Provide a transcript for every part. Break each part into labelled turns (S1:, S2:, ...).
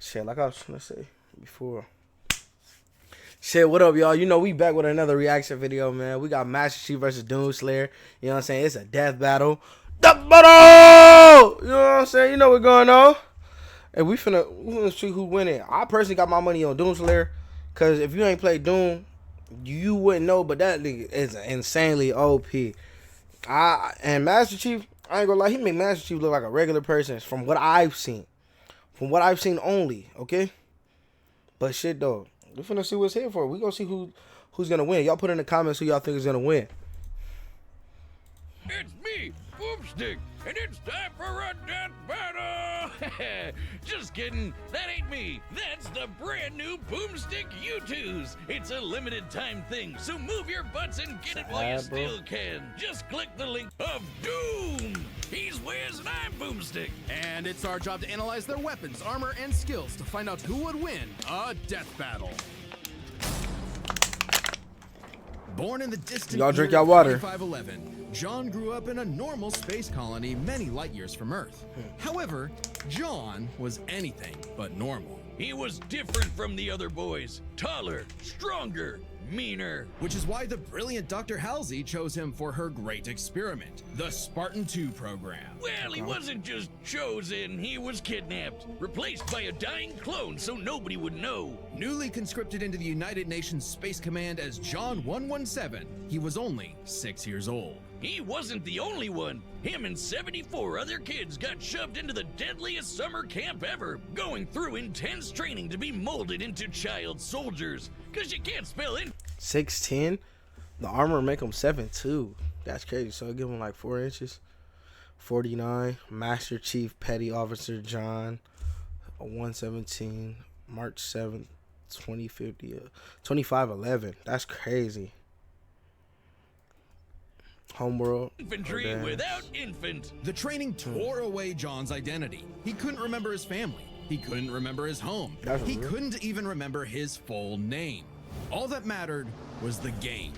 S1: Shit, like I was trying to say before. Shit, what up, y'all? You know, we back with another reaction video, man. We got Master Chief versus Doomslayer. You know what I'm saying? It's a death battle. Death battle! You know what I'm saying? You know what's going on. And we finna see who winning. I personally got my money on Doomslayer. Because if you ain't played Doom, you wouldn't know. But that nigga is insanely OP. And Master Chief, I ain't gonna lie, he made Master Chief look like a regular person from what I've seen. From what I've seen only, okay? But shit, though. We finna see what's here for. We gonna see who's gonna win. Y'all put in the comments who y'all think is gonna win.
S2: It's me, Boomstick, and it's time for a death battle! Just kidding, that ain't me. That's the brand new Boomstick U2s. It's a limited time thing, so move your butts and get it while you still can. Just click the link of Doom. He's Wiz and I'm Boomstick.
S3: And it's our job to analyze their weapons, armor, and skills to find out who would win a death battle. Born in the distant
S1: y'all drink y'all water.
S3: 2511, John grew up in a normal space colony many light years from Earth. However, John was anything but normal.
S2: He was different from the other boys. Taller, stronger, meaner.
S3: Which is why the brilliant Dr. Halsey chose him for her great experiment, the Spartan 2 program.
S2: Well, he wasn't just chosen, he was kidnapped, replaced by a dying clone so nobody would know.
S3: Newly conscripted into the United Nations Space Command as John 117, he was only 6 years old.
S2: He wasn't the only one. Him and 74 other kids got shoved into the deadliest summer camp ever, going through intense training to be molded into child soldiers. Cause you can't spell in
S1: 6'10". The armor make him 7'2". That's crazy. So I give him like 4 inches. 49. Master Chief Petty Officer John, 117. March 7th, 2050. 2511. That's crazy. Homeworld.
S2: infantry without infant.
S3: The training tore away John's identity. He couldn't remember his family. He couldn't remember his home. He couldn't even remember his full name. All that mattered was the game,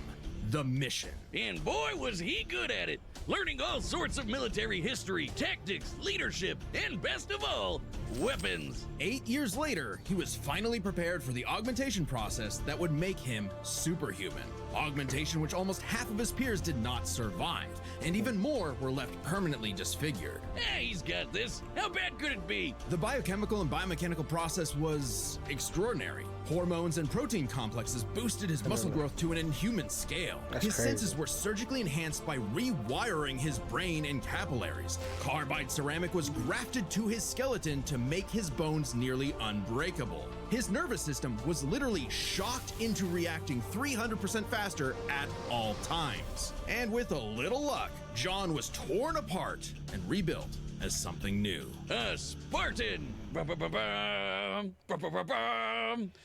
S3: the mission.
S2: And boy, was he good at it, learning all sorts of military history, tactics, leadership, and best of all, weapons.
S3: 8 years later, he was finally prepared for the augmentation process that would make him superhuman. Augmentation which almost half of his peers did not survive, and even more were left permanently disfigured.
S2: He's got this. How bad could it be?
S3: The biochemical and biomechanical process was extraordinary. Hormones and protein complexes boosted his muscle growth to an inhuman scale. His senses were surgically enhanced by rewiring his brain and capillaries. Carbide ceramic was grafted to his skeleton to make his bones nearly unbreakable. His nervous system was literally shocked into reacting 300% faster at all times. And with a little luck, John was torn apart and rebuilt as something new.
S2: A Spartan!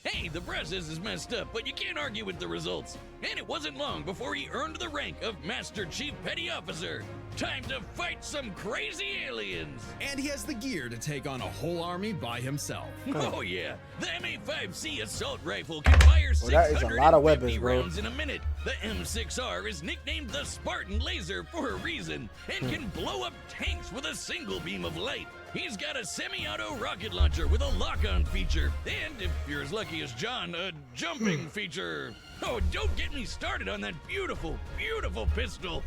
S2: Hey, the process is messed up, but you can't argue with the results. And it wasn't long before he earned the rank of Master Chief Petty Officer. Time to fight some crazy aliens!
S3: And he has the gear to take on a whole army by himself.
S2: Oh yeah, the M85C assault rifle can fire
S1: that is a lot of weapons,
S2: 650
S1: bro.
S2: rounds in a minute. The M6R is nicknamed the Spartan Laser for a reason, and can blow up tanks with a single beam of light. He's got a semi-auto rocket launcher with a lock-on feature, and if you're as lucky as John, a jumping feature. Oh, don't get me started on that beautiful, beautiful pistol.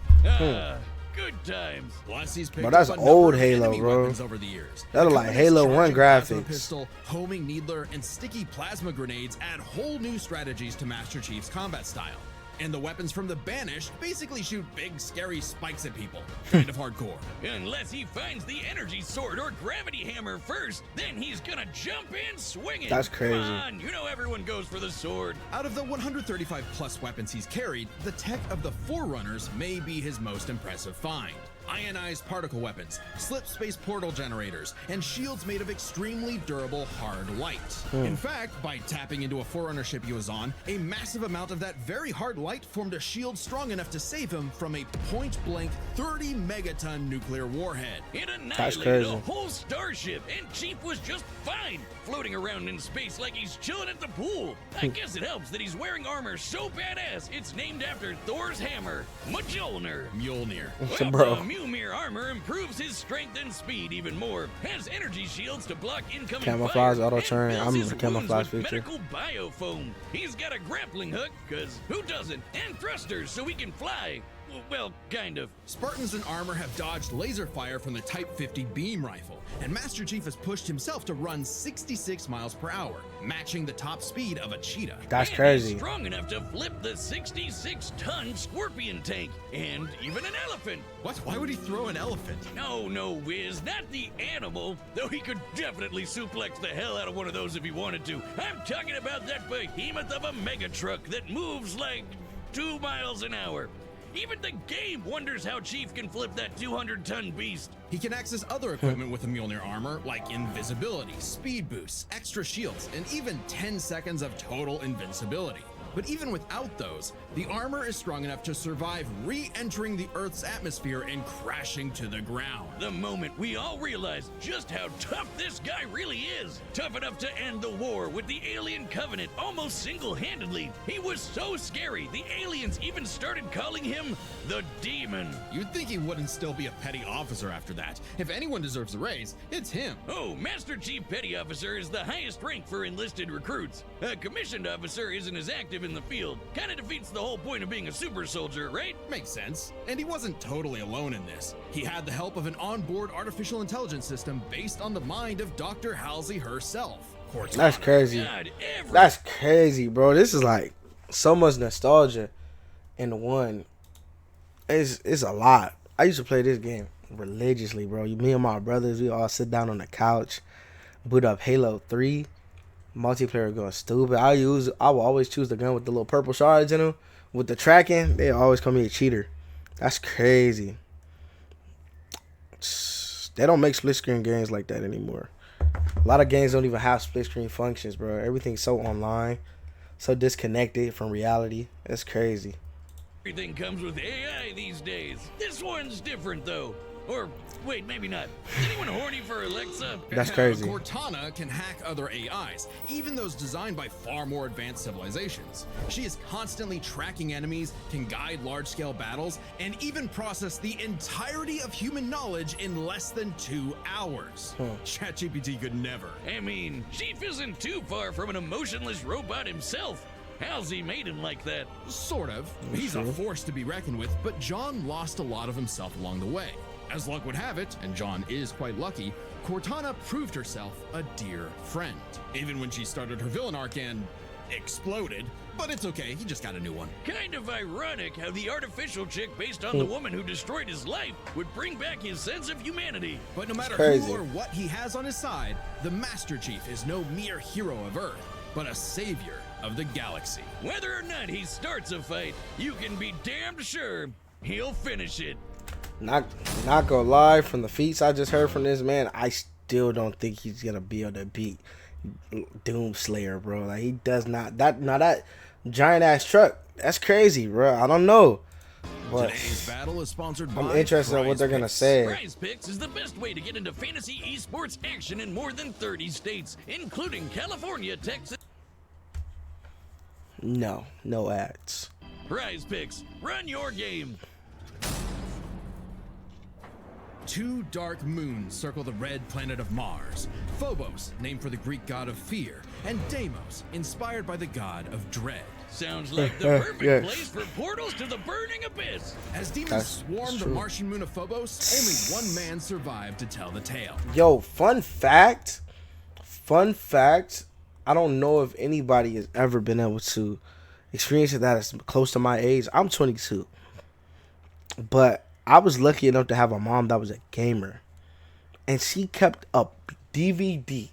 S2: Good times.
S3: Plus, he's picked
S1: Bro, that's
S3: up a
S1: old
S3: number of
S1: Halo,
S3: enemy
S1: bro.
S3: weapons over the years.
S1: That look like Halo 1
S3: Plasma
S1: graphics.
S3: Pistol, homing needler, and sticky plasma grenades add whole new strategies to Master Chief's combat style. And the weapons from the Banished basically shoot big, scary spikes at people. Kind of hardcore.
S2: Unless he finds the energy sword or gravity hammer first, then he's gonna jump in swinging.
S1: That's crazy.
S2: Come on, you know everyone goes for the sword.
S3: Out of the 135 plus weapons he's carried, the tech of the Forerunners may be his most impressive find. Ionized particle weapons, slip space portal generators, and shields made of extremely durable hard light. In fact, by tapping into a Forerunner ship he was on, a massive amount of that very hard light formed a shield strong enough to save him from a point-blank 30 megaton nuclear warhead.
S2: It
S1: That's
S2: annihilated
S1: crazy.
S2: a whole starship, and Chief was just fine, floating around in space like he's chilling at the pool. I guess it helps that he's wearing armor so badass it's named after Thor's hammer, Mjolnir.
S3: Mjolnir.
S2: Well,
S1: Bro.
S2: the new mirror armor improves his strength and speed even more, has energy shields to block incoming
S1: Camouflage,
S2: fire,
S1: auto
S2: and
S1: turn.
S2: fills
S1: I'm
S2: his
S1: the camouflage
S2: wounds with
S1: feature.
S2: medical biofoam. He's got a grappling hook, cause who doesn't? And thrusters so he can fly. Well, kind of.
S3: Spartans in armor have dodged laser fire from the Type 50 beam rifle, and Master Chief has pushed himself to run 66 miles per hour, matching the top speed of a cheetah.
S1: That's
S2: And
S1: crazy.
S2: He's strong enough to flip the 66-ton scorpion tank, and even an elephant.
S3: What? Why would he throw an elephant?
S2: No, Wiz, not the animal, though he could definitely suplex the hell out of one of those if he wanted to. I'm talking about that behemoth of a mega truck that moves like 2 miles an hour. Even the game wonders how Chief can flip that 200-ton beast.
S3: He can access other equipment with the Mjolnir armor, like invisibility, speed boosts, extra shields, and even 10 seconds of total invincibility. But even without those, the armor is strong enough to survive re-entering the Earth's atmosphere and crashing to the ground.
S2: The moment we all realize just how tough this guy really is. Tough enough to end the war with the Alien Covenant almost single-handedly. He was so scary, the aliens even started calling him the Demon.
S3: You'd think he wouldn't still be a petty officer after that. If anyone deserves a raise, it's him.
S2: Oh, Master Chief Petty Officer is the highest rank for enlisted recruits. A commissioned officer isn't as active in the field. Kinda defeats the whole point of being a super soldier, right?
S3: Makes sense. And he wasn't totally alone in this. He had the help of an onboard artificial intelligence system based on the mind of Dr. Halsey herself, Cortana.
S1: That's crazy.
S2: God,
S1: That's crazy, bro. This is like so much nostalgia in one. It's a lot. I used to play this game religiously, bro. Me and my brothers, we all sit down on the couch, boot up Halo 3, multiplayer going stupid. I will always choose the gun with the little purple shards in them. With the tracking, they always call me a cheater. That's crazy. They don't make split screen games like that anymore. A lot of games don't even have split screen functions, bro. Everything's so online, so disconnected from reality. That's crazy.
S2: Everything comes with AI these days. This one's different, though. Or, wait, maybe not. Is anyone horny for Alexa?
S1: That's crazy.
S3: Cortana can hack other AIs, even those designed by far more advanced civilizations. She is constantly tracking enemies, can guide large-scale battles, and even process the entirety of human knowledge in less than 2 hours. ChatGPT could never.
S2: I mean, Chief isn't too far from an emotionless robot himself. Halsey made him like that.
S3: Sort of. He's a force to be reckoned with, but John lost a lot of himself along the way. As luck would have it, and John is quite lucky, Cortana proved herself a dear friend. Even when she started her villain arc and exploded. But it's okay, he just got a new one.
S2: Kind of ironic how the artificial chick based on the woman who destroyed his life would bring back his sense of humanity.
S3: But no matter
S1: crazy.
S3: who or what he has on his side, the Master Chief is no mere hero of Earth, but a savior of the galaxy.
S2: Whether or not he starts a fight, you can be damned sure he'll finish it.
S1: Not gonna lie, from the feats I just heard from this man, I still don't think he's gonna be able to beat Doomslayer, bro. Like, he does not. That giant ass truck, that's crazy, bro. I don't know, but
S3: Today's battle is sponsored by
S1: I'm interested in what they're gonna
S3: PrizePicks.
S1: say.
S2: Prize Picks is the best way to get into fantasy esports action in more than 30 states, including California, Texas.
S1: No ads.
S2: Prize Picks, run your game.
S3: 2 dark moons circle the red planet of Mars. Phobos, named for the Greek god of fear, and Deimos, inspired by the god of dread.
S2: Sounds like the perfect
S1: Yes.
S2: place for portals to the burning abyss.
S3: As demons
S1: That's
S3: swarm the
S1: true.
S3: Martian moon of Phobos, only one man survived to tell the tale.
S1: Yo, fun fact. I don't know if anybody has ever been able to experience that is close to my age. I'm 22, but I was lucky enough to have a mom that was a gamer, and she kept a DVD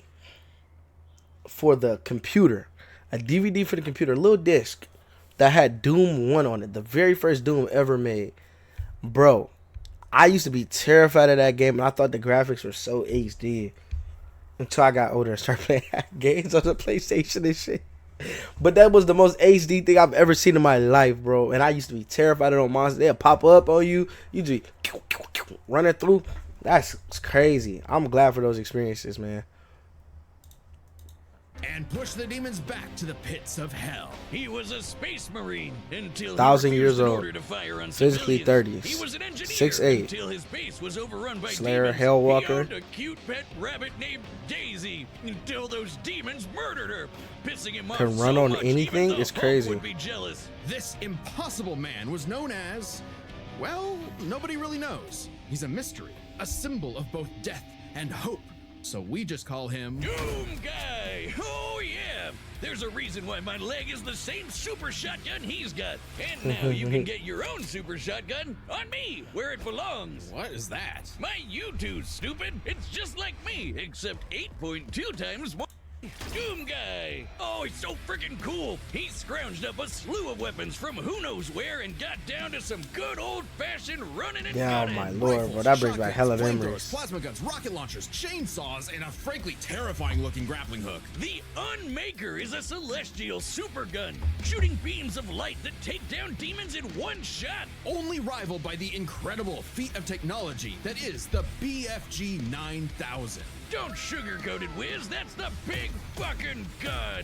S1: for the computer, a little disc that had Doom 1 on it, the very first Doom ever made. Bro, I used to be terrified of that game, and I thought the graphics were so HD until I got older and started playing games on the PlayStation and shit. But that was the most HD thing I've ever seen in my life, bro. And I used to be terrified of those monsters. They'll pop up on you. You just running through. That's crazy. I'm glad for those experiences, man.
S3: and push the demons back to the pits of hell.
S2: He was a space marine until
S1: 1,000
S2: he
S1: years
S2: refused an
S1: old.
S2: order to fire on
S1: Physically
S2: civilians.
S1: 30s.
S2: He was an engineer
S1: 6'8".
S2: until his base was overrun by
S1: Slayer,
S2: demons.
S1: Hellwalker.
S2: He owned a cute pet rabbit named Daisy until those demons murdered her, pissing him off
S1: Can run
S2: so
S1: on
S2: much,
S1: anything?
S2: even the
S1: It's
S2: Hulk
S1: crazy.
S2: would be jealous.
S3: This impossible man was known as, well, nobody really knows. He's a mystery, a symbol of both death and hope. So we just call him
S2: Doom Guy! Oh yeah! There's a reason why my leg is the same super shotgun he's got. And now you can get your own super shotgun on me, where it belongs.
S3: What is that?
S2: My U2, stupid! It's just like me, except 8.2 times more. Doom Guy! Oh, he's so freaking cool! He scrounged up a slew of weapons from who knows where and got down to some good old-fashioned running and
S1: Yeah, oh
S2: gunning.
S1: my lord, bro. That brings back hella
S3: Shotguns,
S1: memories.
S3: flamethrowers, plasma guns, rocket launchers, chainsaws, and a frankly terrifying looking grappling hook.
S2: The Unmaker is a celestial supergun, shooting beams of light that take down demons in one shot.
S3: Only rivaled by the incredible feat of technology that is the BFG 9000.
S2: Don't sugarcoat it, Wiz. That's the big fucking gun.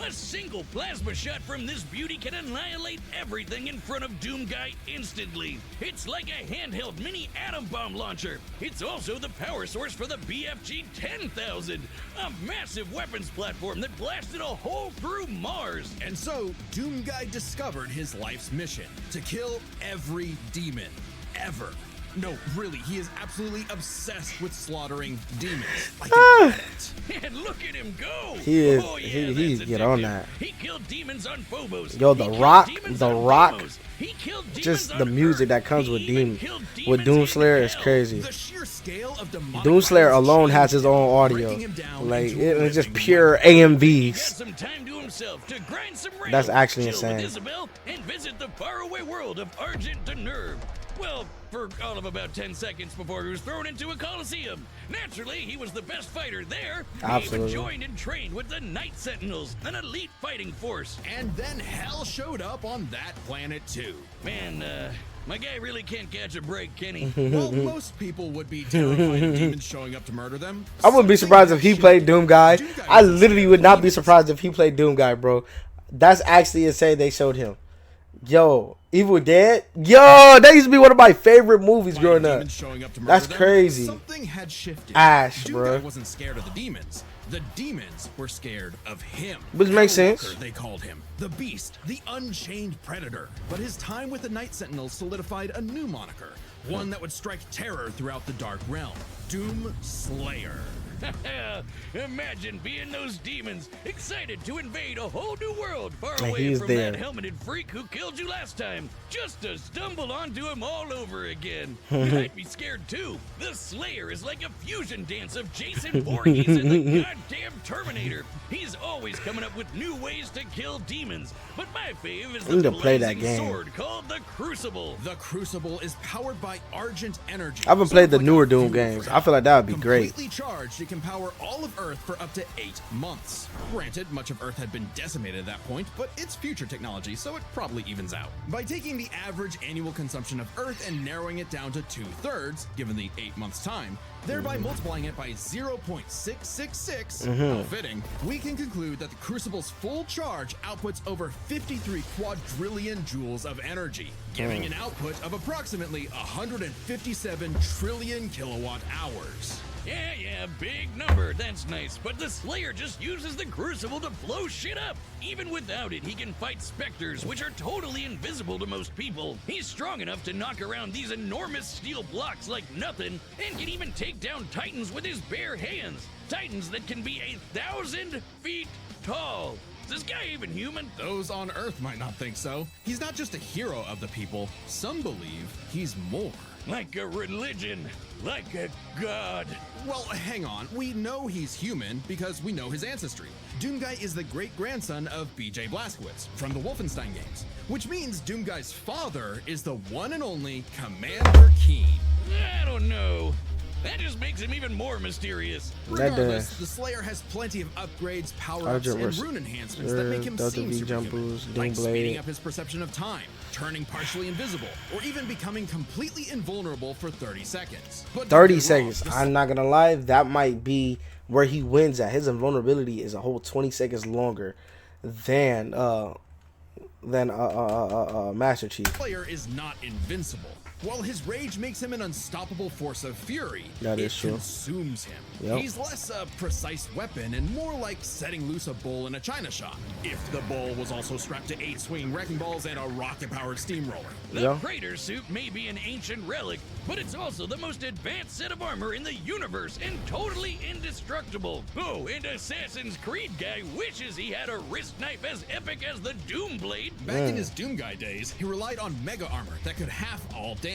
S2: A single plasma shot from this beauty can annihilate everything in front of Doom Guy instantly. It's like a handheld mini atom bomb launcher. It's also the power source for the BFG 10,000, a massive weapons platform that blasted a hole through Mars.
S3: And so, Doom Guy discovered his life's mission to kill every demon ever. No, really, he is absolutely obsessed with slaughtering demons. Like an addict.
S2: And look at him go!
S1: He is-
S2: Oh, yeah,
S1: he
S2: that's
S1: get on
S2: addictive.
S1: that.
S2: He killed demons on Phobos.
S1: Yo, The
S2: He killed
S1: Rock-
S2: demons
S1: The
S2: on
S1: Rock,
S2: Deimos. He killed demons
S1: just
S2: on
S1: the music
S2: Earth.
S1: that comes with
S2: He even
S1: Demon,
S2: killed
S1: with
S2: demons
S1: Doomslayer
S2: in
S1: is
S2: hell.
S1: crazy.
S3: The sheer scale of demonic
S1: Doomslayer
S3: violence
S1: alone has his own
S3: changed him,
S1: audio.
S3: breaking him down
S1: Like,
S3: into a
S1: it's just
S3: living
S1: pure
S3: nightmare.
S2: He had
S1: AMVs.
S2: some time to himself to grind some rails,
S1: That's actually
S2: chill
S1: insane.
S2: with Isabel, and visit the faraway world of Argent de Nerve. Well, for all of about 10 seconds before he was thrown into a coliseum. Naturally, he was the best fighter there. He
S1: Absolutely.
S2: even joined and trained with the Night Sentinels, an elite fighting force.
S3: And then hell showed up on that planet too.
S2: Man, my guy really can't catch a break, can he?
S3: While most people would be terrified of demons showing up to murder them,
S1: I wouldn't be surprised if he played Doom Guy. I literally would not be surprised if he played Doom Guy, bro. That's actually insane they showed him. Yo, Evil Dead? Yo, that used to be one of my favorite movies growing up.
S3: demons showing up to murder
S1: That's
S3: them,
S1: crazy.
S3: Something had shifted.
S1: Ash,
S3: Doom
S1: bro.
S3: Guy wasn't scared of the demons. The demons were scared of him.
S1: Which makes
S3: Hellwalker,
S1: sense.
S3: They called him the Beast, the Unchained Predator. But his time with the Night Sentinels solidified a new moniker, one that would strike terror throughout the Dark Realm: Doom Slayer.
S2: Imagine being those demons, excited to invade a whole new world far
S1: And
S2: away
S1: he's
S2: from
S1: there.
S2: that helmeted freak who killed you last time, just to stumble onto him all over again. I'd be scared too. The Slayer is like a fusion dance of Jason Voorhees and the goddamn Terminator. He's always coming up with new ways to kill demons, but my fave is
S1: I need
S2: the
S1: to play that
S2: blazing
S1: game.
S2: sword called the Crucible.
S3: The Crucible is powered by Argent Energy.
S1: I haven't played the
S3: sort of
S1: newer
S3: like a
S1: Doom
S3: fuel
S1: games.
S3: cell.
S1: I feel like that would be great.
S3: Completely charged, it can power all of Earth for up to 8 months. Granted, much of Earth had been decimated at that point, but it's future technology, so it probably evens out. By taking the average annual consumption of Earth and narrowing it down to 2/3, given the 8 months time, thereby multiplying it by 0.666, how fitting, we can conclude that the Crucible's full charge outputs over 53 quadrillion joules of energy, giving an output of approximately 157 trillion kilowatt hours.
S2: Yeah, big number. That's nice. But the Slayer just uses the Crucible to blow shit up. Even without it, he can fight specters, which are totally invisible to most people. He's strong enough to knock around these enormous steel blocks like nothing, and can even take down titans with his bare hands. Titans that can be 1,000 feet tall. Is this guy even human?
S3: Those on Earth might not think so. He's not just a hero of the people. Some believe he's more.
S2: Like a religion. Like a god.
S3: Well, hang on. We know he's human because we know his ancestry. Doomguy is the great-grandson of BJ Blazkowicz from the Wolfenstein games, which means Doomguy's father is the one and only Commander Keen.
S2: I don't know. That just makes him even more mysterious.
S3: Regardless, the Slayer has plenty of upgrades, power-ups, and rune enhancements that make him seem superhuman, like speeding up his perception of time, turning partially invisible, or even becoming completely invulnerable for 30 seconds. But
S1: 30 seconds. I'm not gonna lie, that might be where he wins at. His invulnerability is a whole 20 seconds longer than Master Chief.
S3: Slayer is not invincible. While his rage makes him an unstoppable force of fury, it consumes him.
S1: Yep.
S3: He's less a precise weapon and more like setting loose a bull in a china shop. If the bull was also strapped to 8 swinging wrecking balls and a rocket-powered steamroller.
S2: The Praetor suit may be an ancient relic, but it's also the most advanced set of armor in the universe and totally indestructible. Oh, and Assassin's Creed guy wishes he had a wrist knife as epic as the Doom Blade.
S3: Back in his Doom Guy days, he relied on mega armor that could half all damage.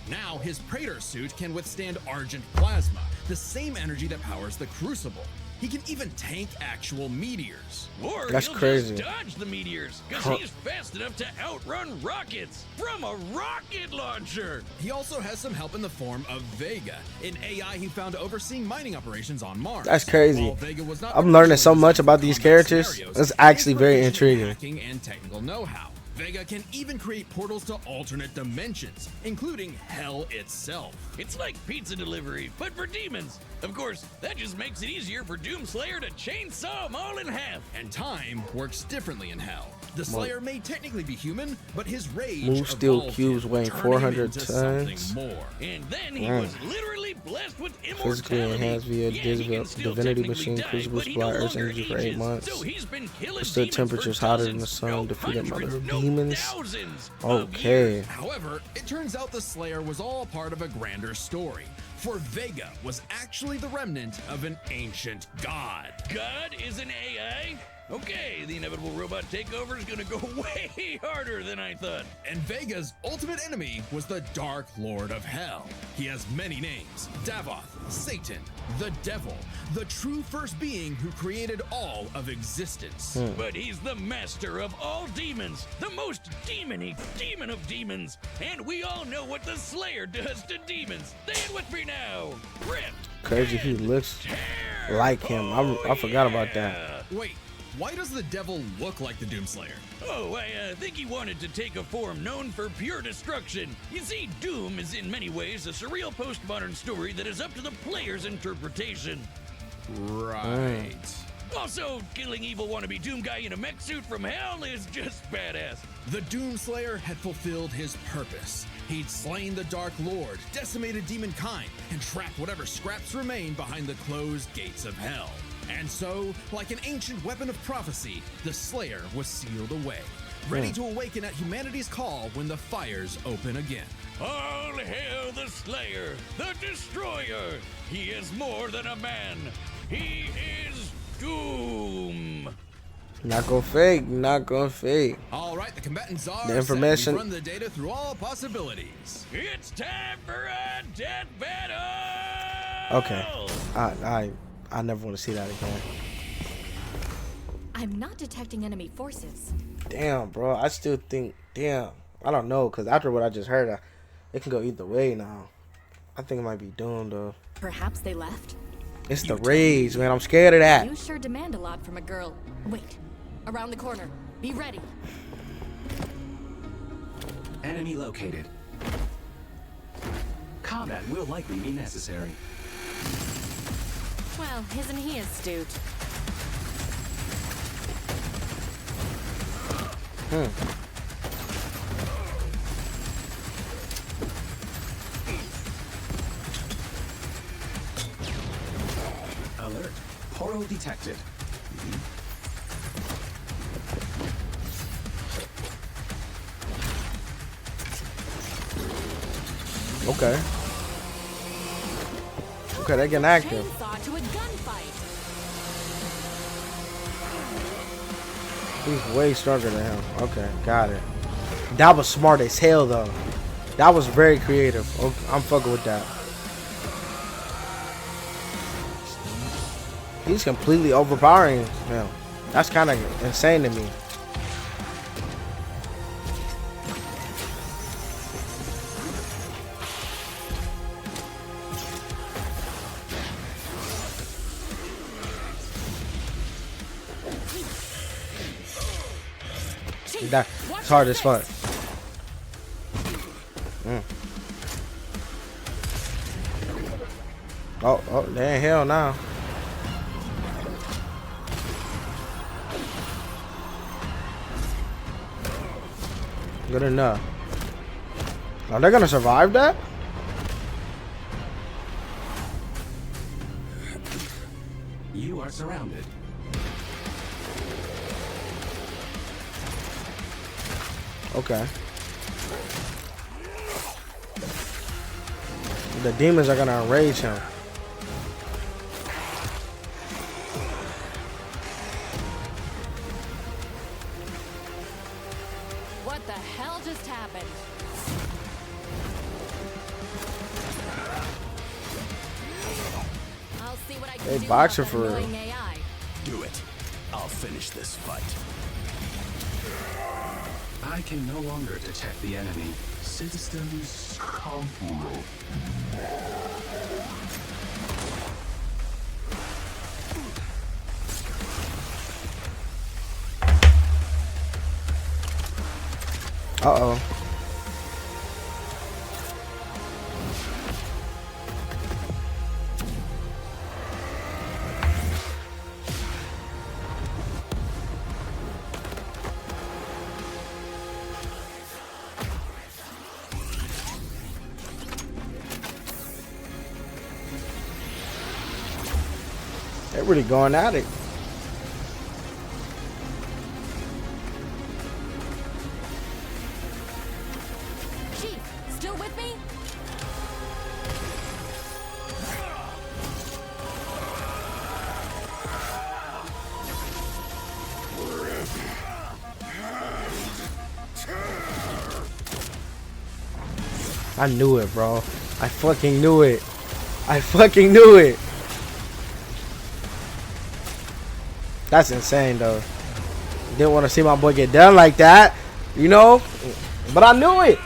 S3: Now, his Praetor suit can withstand Argent Plasma, the same energy that powers the Crucible. He can even tank actual meteors.
S2: Or
S1: That's
S2: he'll
S1: crazy.
S2: just dodge the meteors, because he's fast enough to outrun rockets from a rocket launcher.
S3: He also has some help in the form of Vega, an AI he found overseeing mining operations on Mars.
S1: That's crazy.
S3: While Vega was not
S1: I'm learning so much about these
S3: combat
S1: characters.
S3: scenarios,
S1: It's actually
S3: he's
S1: very
S3: proficient in
S1: intriguing.
S3: hacking and technical know-how. Vega can even create portals to alternate dimensions, including hell itself.
S2: It's like pizza delivery, but for demons. Of course, that just makes it easier for Doomslayer to chainsaw them all in half.
S3: And time works differently in hell. The Slayer may technically be human, but his rage
S1: Move steel
S3: evolved
S1: cubes
S3: him,
S1: weighing
S3: turning
S1: 400
S3: him into something
S1: tons.
S3: more.
S2: And then he was literally blessed with
S1: Physically
S2: immortality.
S1: enhanced via
S2: Yeah, he can still
S1: divinity
S2: technically
S1: machine,
S2: die,
S1: crucible
S2: but he
S1: supply
S2: no
S1: Earth's
S2: longer
S1: energy for 8
S2: ages.
S1: months.
S2: So he's been killing
S1: Withstood
S2: demons
S1: temperatures
S2: for
S1: hotter than the
S2: dozens,
S1: sun, defeated
S2: hundreds,
S1: mother
S2: no,
S1: demons.
S2: thousands of
S1: Okay.
S2: years.
S3: However, it turns out the Slayer was all part of a grander story. For Vega was actually the remnant of an ancient god.
S2: God is an AI? Okay, the inevitable robot takeover is gonna go way harder than I thought.
S3: And Vega's ultimate enemy was the Dark Lord of Hell. He has many names: Davoth, Satan, the Devil, the true first being who created all of existence.
S2: But he's the master of all demons, the most demon-y demon of demons. And we all know what the Slayer does to demons. Say it with me now. Rip.
S1: Crazy, he looks
S2: Tear.
S1: like him. I forgot about that.
S2: Yeah.
S3: Wait, why does the Devil look like the Doomslayer?
S2: Oh, I think he wanted to take a form known for pure destruction. You see, Doom is in many ways a surreal postmodern story that is up to the player's interpretation.
S3: Right.
S2: Also, killing evil wannabe Doom guy in a mech suit from hell is just badass.
S3: The Doomslayer had fulfilled his purpose. He'd slain the Dark Lord, decimated demonkind, and trapped whatever scraps remained behind the closed gates of hell. And so, like an ancient weapon of prophecy, the Slayer was sealed away, ready to awaken at humanity's call when the fires open again.
S2: All hail the Slayer, the Destroyer. He is more than a man. He is Doom.
S1: Not gonna fake, not gonna fake.
S3: All right, the combatants are
S1: The information-
S3: set. We've run the data through all possibilities.
S2: It's time for a death battle.
S1: Okay, I never want to see that again.
S4: I'm not detecting enemy forces.
S1: Damn, bro, I still think, damn, I don't know, cause after what I just heard, it can go either way now. I think it might be Doom though.
S4: Perhaps they left?
S1: It's the rage, man. I'm scared of that.
S4: You sure demand a lot from a girl. Wait, around the corner. Be ready.
S5: Enemy located. Combat will likely be necessary.
S4: Well, isn't he astute?
S5: Alert. Portal detected.
S1: Okay. Okay, they're getting active.
S4: Chainsaw to a gunfight.
S1: He's way stronger than him. Okay, got it. That was smart as hell, though. That was very creative. Okay, I'm fucking with that. He's completely overpowering him. That's kind of insane to me. It's hard as fuck. Oh, they ain't hell now. Good enough. Are they gonna survive that?
S5: You are surrounded.
S1: Okay. The demons are gonna enrage him.
S4: What the hell just happened? I'll see what I can
S1: They
S4: do
S1: boxing
S4: about
S1: for real.
S4: that annoying AI.
S6: Do it. I'll finish this fight.
S5: I can no longer detect the enemy. Systems complete.
S1: Uh-oh. They're really going at it.
S4: Chief, still with me?
S1: I knew it, bro. I fucking knew it. I fucking knew it. That's insane, though. Didn't want to see my boy get done like that, you know? But I knew it.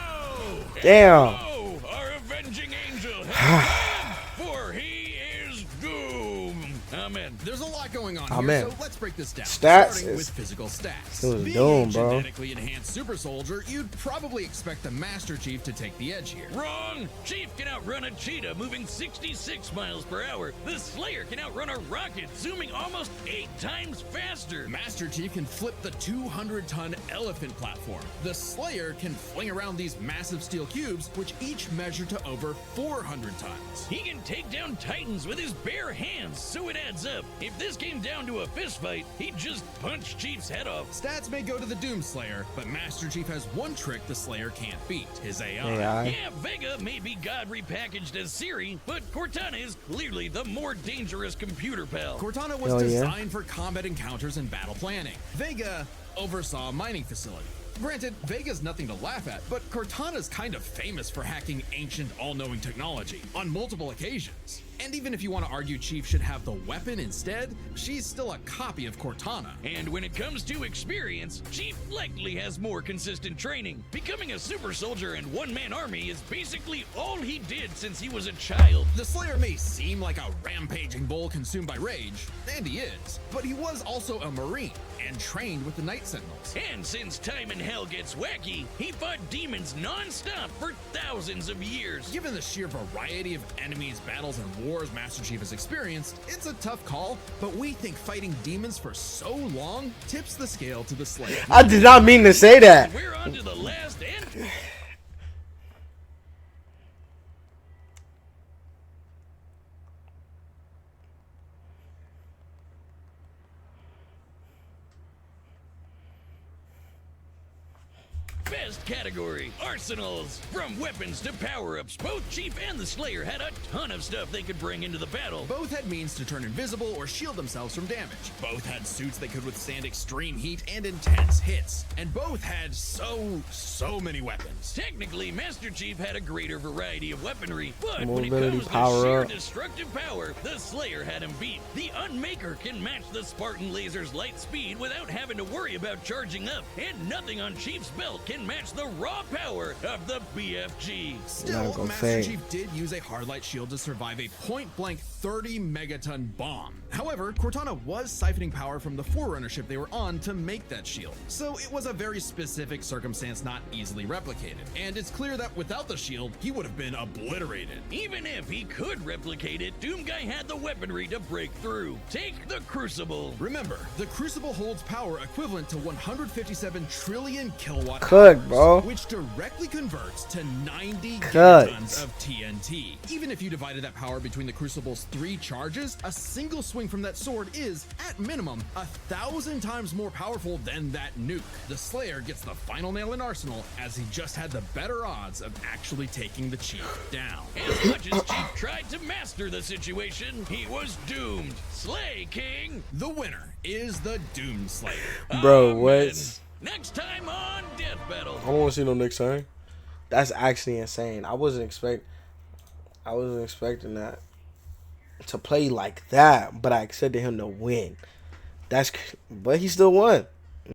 S1: Damn.
S2: Oh, our avenging angel has come, for he is doomed. Amen.
S3: There's a lot going on
S1: Amen.
S3: here, so let's break this down.
S1: Stats
S3: Starting
S1: is-
S3: with physical stats.
S1: It was
S3: Being
S1: doom,
S3: a
S1: bro.
S3: genetically enhanced super soldier, you'd probably expect the Master Chief to take the edge here.
S2: Wrong! Chief can outrun a cheetah moving 66 miles per hour. The Slayer can outrun a rocket zooming almost 8 times faster.
S3: Master Chief can flip the 200-ton elephant platform. The Slayer can fling around these massive steel cubes, which each measure to over 400 tons.
S2: He can take down titans with his bare hands, so it adds up. If this came down to a fist fight, he'd just punch Chief's head off.
S3: Stats may go to the Doom Slayer, but Master Chief has one trick the Slayer can't beat, his AI.
S1: AI.
S2: Yeah, Vega may be God repackaged as Siri, but Cortana is clearly the more dangerous computer pal.
S3: Cortana was
S1: Hell yeah.
S3: designed for combat encounters and battle planning. Vega oversaw a mining facility. Granted, Vega's nothing to laugh at, but Cortana's kind of famous for hacking ancient, all-knowing technology on multiple occasions. And even if you want to argue Chief should have the weapon instead, she's still a copy of Cortana.
S2: And when it comes to experience, Chief likely has more consistent training. Becoming a super soldier and one-man army is basically all he did since he was a child.
S3: The Slayer may seem like a rampaging bull consumed by rage, and he is, but he was also a Marine and trained with the Night Sentinels.
S2: And since time in hell gets wacky, he fought demons non-stop for thousands of years.
S3: Given the sheer variety of enemies, battles, and wars Master Chief has experienced, it's a tough call, but we think fighting demons for so long tips the scale to the Slayer.
S1: I did not mean to say that.
S2: We're on to the last and... Best category, arsenals. From weapons to power-ups, both Chief and the Slayer had a ton of stuff they could bring into the battle.
S3: Both had means to turn invisible or shield themselves from damage. Both had suits that could withstand extreme heat and intense hits. And both had so many weapons.
S2: Technically, Master Chief had a greater variety of weaponry, but when it
S1: Mobility,
S2: comes to
S1: power
S2: sheer
S1: up.
S2: destructive power, the Slayer had him beat. The Unmaker can match the Spartan Laser's light speed without having to worry about charging up, and nothing on Chief's belt can match match the raw power of the BFG.
S3: Still,
S1: gonna
S3: Master
S1: faint.
S3: Chief did use a hardlight shield to survive a point-blank 30 megaton bomb. However, Cortana was siphoning power from the Forerunner ship they were on to make that shield, so it was a very specific circumstance not easily replicated. And it's clear that without the shield, he would have been obliterated.
S2: Even if he could replicate it, Doomguy had the weaponry to break through. Take the Crucible.
S3: Remember, the Crucible holds power equivalent to 157 trillion kilowatt
S1: Cook,
S3: hours,
S1: bro.
S3: which directly converts to 90
S1: Cut.
S3: gigatons of TNT. Even if you divided that power between the Crucible's 3 charges, a single swing from that sword is, at minimum, 1,000 times more powerful than that nuke. The Slayer gets the final nail in Arsenal, as he just had the better odds of actually taking the Chief down.
S2: As much as Chief tried to master the situation, he was doomed. Slay, King.
S3: The winner is the Doom Slayer.
S1: Bro,
S2: Amen.
S1: what?
S2: Next time on Death Battle.
S1: I don't want to see no next time. That's actually insane. I wasn't expecting that to play like that, but I expected him to win. But he still won.